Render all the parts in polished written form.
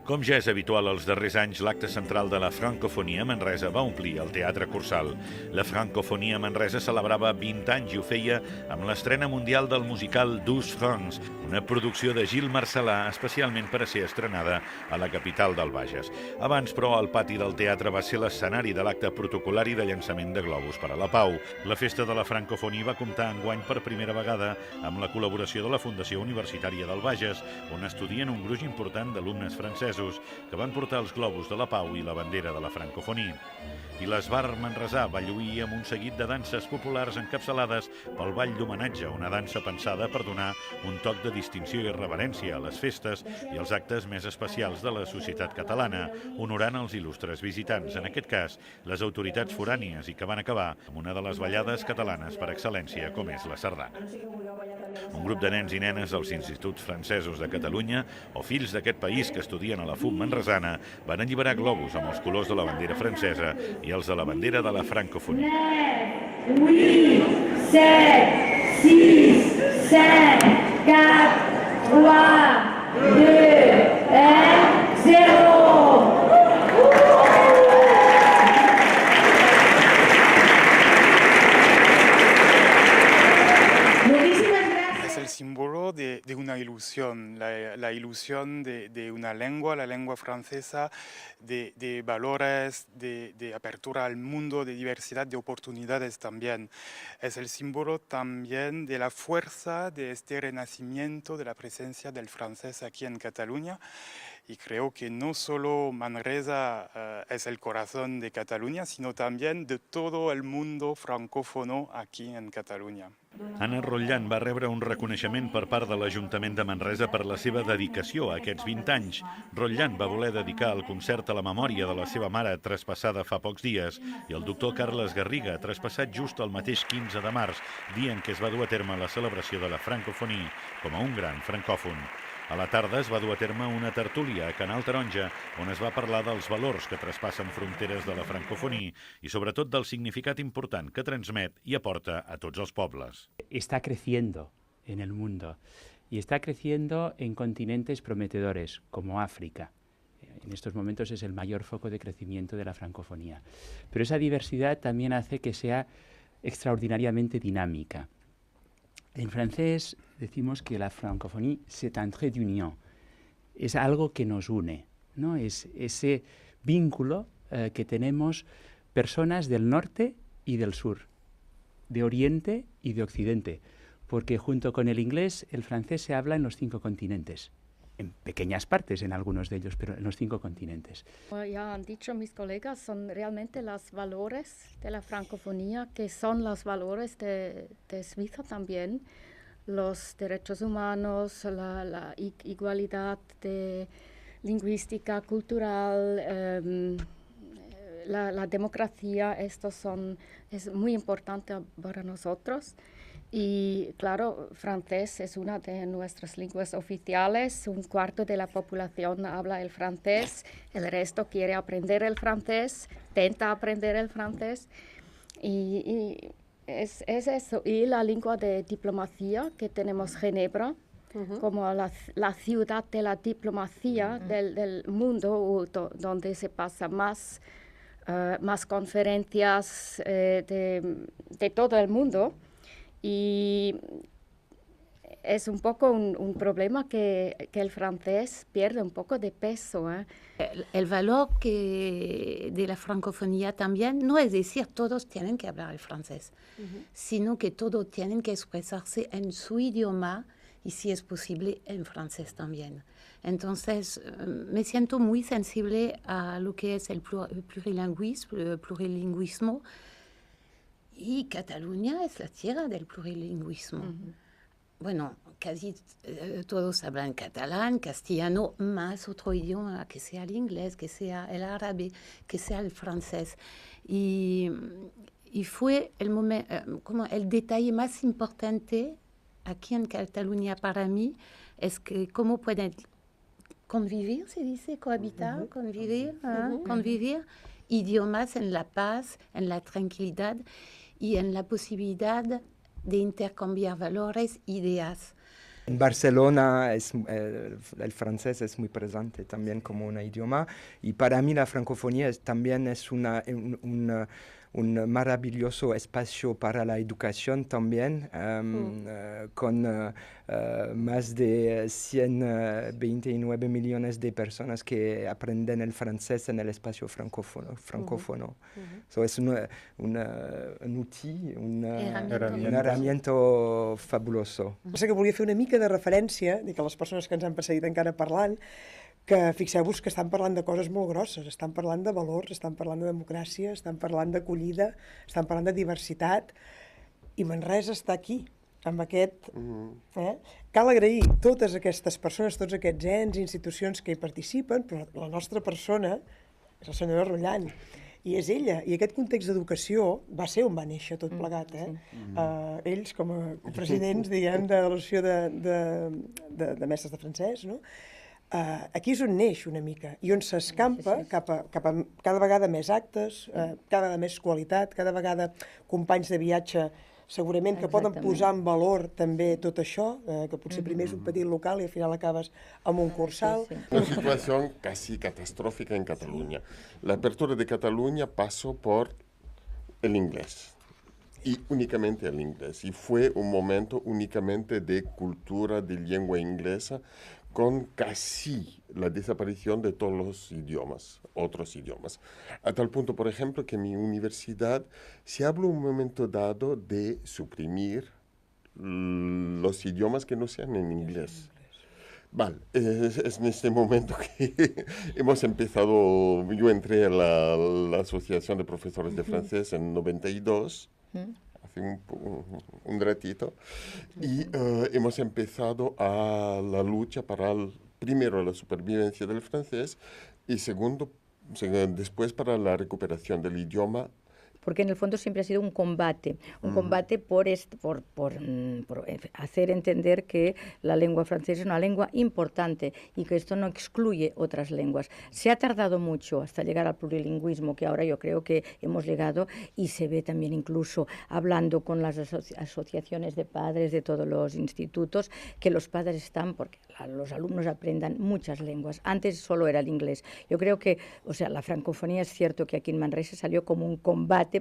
Com ja és habitual els darrers anys, l'acte central de la Francofonia a Manresa va omplir el Teatre Cursal. La Francofonia a Manresa celebrava 20 anys i ho feia amb l'estrena mundial del musical 12 francs, una producció de Gil Marcelà especialment per a ser estrenada a la capital del Bages. Abans, però, el pati del teatre va ser l'escenari de l'acte protocolari de llançament de globus per a la pau. La festa de la Francofonia va comptar enguany per primera vegada amb la col·laboració de la Fundació Universitària del Bages, on estudien un gruix important d'alumnes francesos que van portar els globus de la pau i la bandera de la francofonia. I l'Esbar Manresà va lluir amb un seguit de danses populars encapçalades pel ball d'homenatge, una dansa pensada per donar un toc de distinció i reverència a les festes i als actes més especials de la societat catalana, honorant els il·lustres visitants, en aquest cas les autoritats forànies, i que van acabar amb una de les ballades catalanes per excel·lència, com és la sardana. Un grup de nens i nenes dels instituts francesos de Catalunya o fills d'aquest país que estudien a la FUM manresana van alliberar globus amb els colors de la bandera francesa i els de la bandera de la francofonia. 9, 8, 7, 6, 5, 4, 3, 2, 1, 0. Símbolo de una ilusión, la ilusión de una lengua, la lengua francesa, de valores, de apertura al mundo, de diversidad de oportunidades también. Es el símbolo también de la fuerza de este renacimiento de la presencia del francés aquí en Cataluña. Y creo que no solo Manresa es el corazón de Cataluña, sino también de todo el mundo francófono aquí en Cataluña. Anna Rotllant va rebre un reconeixement per part de l'Ajuntament de Manresa per la seva dedicació a aquests 20 anys. Rotllant va voler dedicar el concert a la memòria de la seva mare, traspassada fa pocs dies, i el doctor Carles Garriga, traspassat just el mateix 15 de març, dia en què es va dur a terme la celebració de la francofonia com a un gran francòfon. A la tarda es va dur a terme una tertúlia a Canal Taronja on es va parlar dels valors que traspassen fronteres de la francofonia i sobretot del significat important que transmet i aporta a tots els pobles. Está creciendo en el mundo y está creciendo en continentes prometedores como África. En estos momentos es el mayor foco de crecimiento de la francofonía. Pero esa diversidad también hace que sea extraordinariamente dinámica. En francés decimos que la francophonie, c'est un trait d'union. Es algo que nos une, ¿no? Es ese vínculo que tenemos personas del norte y del sur, de oriente y de occidente, porque junto con el inglés, el francés se habla en los 5 continentes. En pequeñas partes en algunos de ellos, pero en los 5 continentes. Como ya han dicho mis colegas, son realmente los valores de la francofonía, que son los valores de Suiza también, los derechos humanos, la igualdad de lingüística, cultural, la democracia, es muy importante para nosotros. Y claro, francés es una de nuestras lenguas oficiales, 1/4 de la población habla el francés, el resto quiere aprender el francés, intenta aprender el francés, y es eso. Y la lengua de diplomacia que tenemos Ginebra, como la ciudad de la diplomacia del mundo, donde se pasa más conferencias de todo el mundo. Y es un poco un problema que el francés pierde un poco de peso. El valor de la francofonía también no es decir todos tienen que hablar el francés, sino que todos tienen que expresarse en su idioma y si es posible en francés también. Entonces me siento muy sensible a lo que es el plurilingüismo. Y Cataluña es la tierra del plurilingüismo. Bueno, casi todos hablan catalán, castellano, más otro idioma, que sea el inglés, que sea el árabe, que sea el francés. Y fue como el detalle más importante aquí en Cataluña para mí, es que cómo pueden convivir, se dice, cohabitar, convivir, idiomas en la paz, en la tranquilidad y en la posibilidad de intercambiar valores, ideas. En Barcelona el francés es muy presente también como un idioma y para mí la francofonía también es un maravilloso espacio para la educación también, con más de 129 millones de personas que aprenden el francés en el espacio francófono. So es un herramienta fabuloso. Passa que volia fer una mica de referència, i que les persones que ens han precedit encara parlant, que fixeu-vos que estan parlant de coses molt grosses, estan parlant de valors, estan parlant de democràcia, estan parlant d'acollida, estan parlant de diversitat, i Manresa està aquí, amb aquest... Cal agrair totes aquestes persones, tots aquests ens, institucions que hi participen, però la nostra persona és la senyora Rullant, i és ella, i aquest context d'educació va ser on va néixer tot plegat, ells com a presidents, diguem, de l'associació de mestres de francès, no? Aquí és on neix una mica i on s'escampa cap a cada vegada més actes, cada vegada més qualitat, cada vegada companys de viatge segurament que poden posar en valor també tot això, que potser primer és un petit local i al final acabes amb un cursal. Una situación casi catastrófica en Cataluña. La apertura de Cataluña pasó por el inglés. Y únicamente el inglés. Y fue un momento únicamente de cultura, de lengua inglesa, con casi la desaparición de todos los idiomas, otros idiomas. A tal punto, por ejemplo, que en mi universidad se habló un momento dado de suprimir los idiomas que no sean en inglés. Vale, es en este momento que hemos empezado, yo entré a la Asociación de Profesores de Francés en 92, hace un ratito, y hemos empezado a la lucha para, primero, la supervivencia del francés y segundo, después para la recuperación del idioma. Porque en el fondo siempre ha sido un combate por hacer entender que la lengua francesa es una lengua importante y que esto no excluye otras lenguas. Se ha tardado mucho hasta llegar al plurilingüismo, que ahora yo creo que hemos llegado, y se ve también incluso hablando con las asociaciones de padres de todos los institutos, que los padres están porque los alumnos aprendan muchas lenguas. Antes solo era el inglés. Yo creo que, o sea, la francofonía es cierto que aquí en Manresa salió como un combate.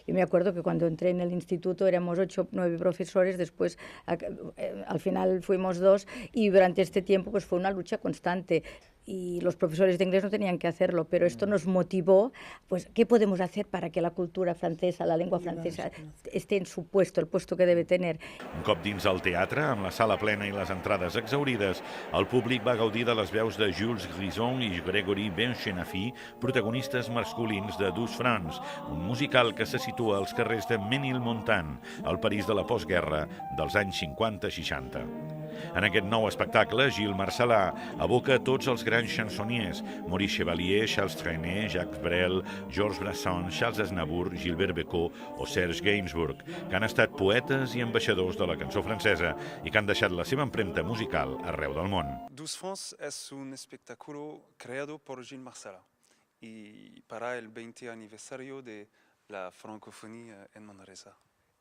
Yo me acuerdo que cuando entré en el instituto éramos 8 o 9 profesores, después al final fuimos 2 y durante este tiempo pues fue una lucha constante. Y los profesores de inglés no tenían que hacerlo, pero esto nos motivó, pues, ¿qué podemos hacer para que la cultura francesa, la lengua francesa, esté en su puesto, el puesto que debe tener? Un cop dins el teatre, amb la sala plena i les entrades exhaurides, el públic va gaudir de les veus de Jules Grison i Grégory Benchenafi, protagonistes masculins de Douze Francs, un musical que se situa als carrers de Ménilmontant, al París de la postguerra dels anys 50-60. En aquest nou espectacle, Gilles Marcelà evoca tots els grans chansonniers, Maurice Chevalier, Charles Trenet, Jacques Brel, Georges Brassens, Charles Aznavour, Gilbert Bécaud o Serge Gainsbourg, que han estat poetes i ambaixadors de la cançó francesa i que han deixat la seva empremta musical arreu del món. Douze Francs es un espectáculo creado por Gilles Marcelà y para el 20 aniversario de la francofonía en Manresa.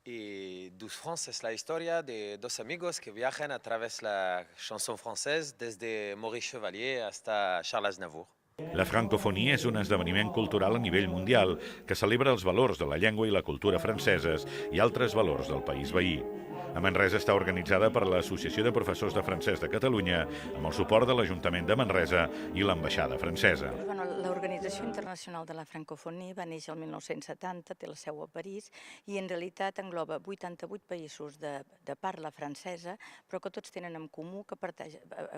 Y Douze Francs es la historia de dos amigos que viajan a través de la chanson française desde Maurice Chevalier hasta Charles Aznavour. La francofonia és un esdeveniment cultural a nivell mundial que celebra els valors de la llengua i la cultura franceses i altres valors del país veí. A Manresa està organitzada per l'Associació de Professors de Francès de Catalunya amb el suport de l'Ajuntament de Manresa i l'Ambaixada Francesa. L'Organització Internacional de la Francofonia va néixer el 1970, té la seu a París i en realitat engloba 88 països de parla francesa, però que tots tenen en comú que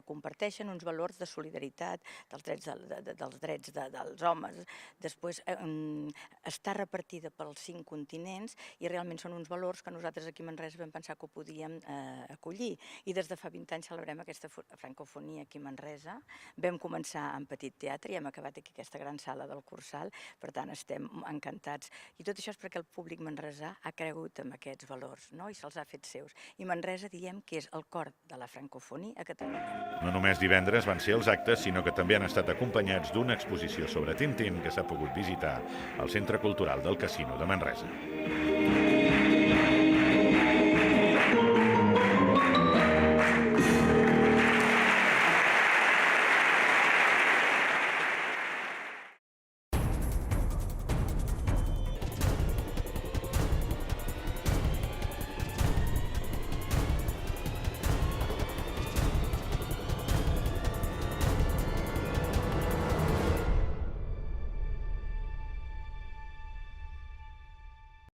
comparteixen uns valors de solidaritat, dels drets dels homes. Després està repartida pels 5 continents i realment són uns valors que nosaltres aquí a Manresa vam pensar que ho podíem acollir. I des de fa 20 anys celebrem aquesta francofonia aquí a Manresa. Vam començar en petit teatre i hem acabat aquí aquesta gran sala del Cursal, per tant estem encantats. I tot això és perquè el públic manresà ha cregut en aquests valors, no? I se'ls ha fet seus. I Manresa diem que és el cor de la francofonia a Catalunya. No només divendres van ser els actes, sinó que també han estat acompanyats d'una exposició sobre Tintín que s'ha pogut visitar al Centre Cultural del Casino de Manresa.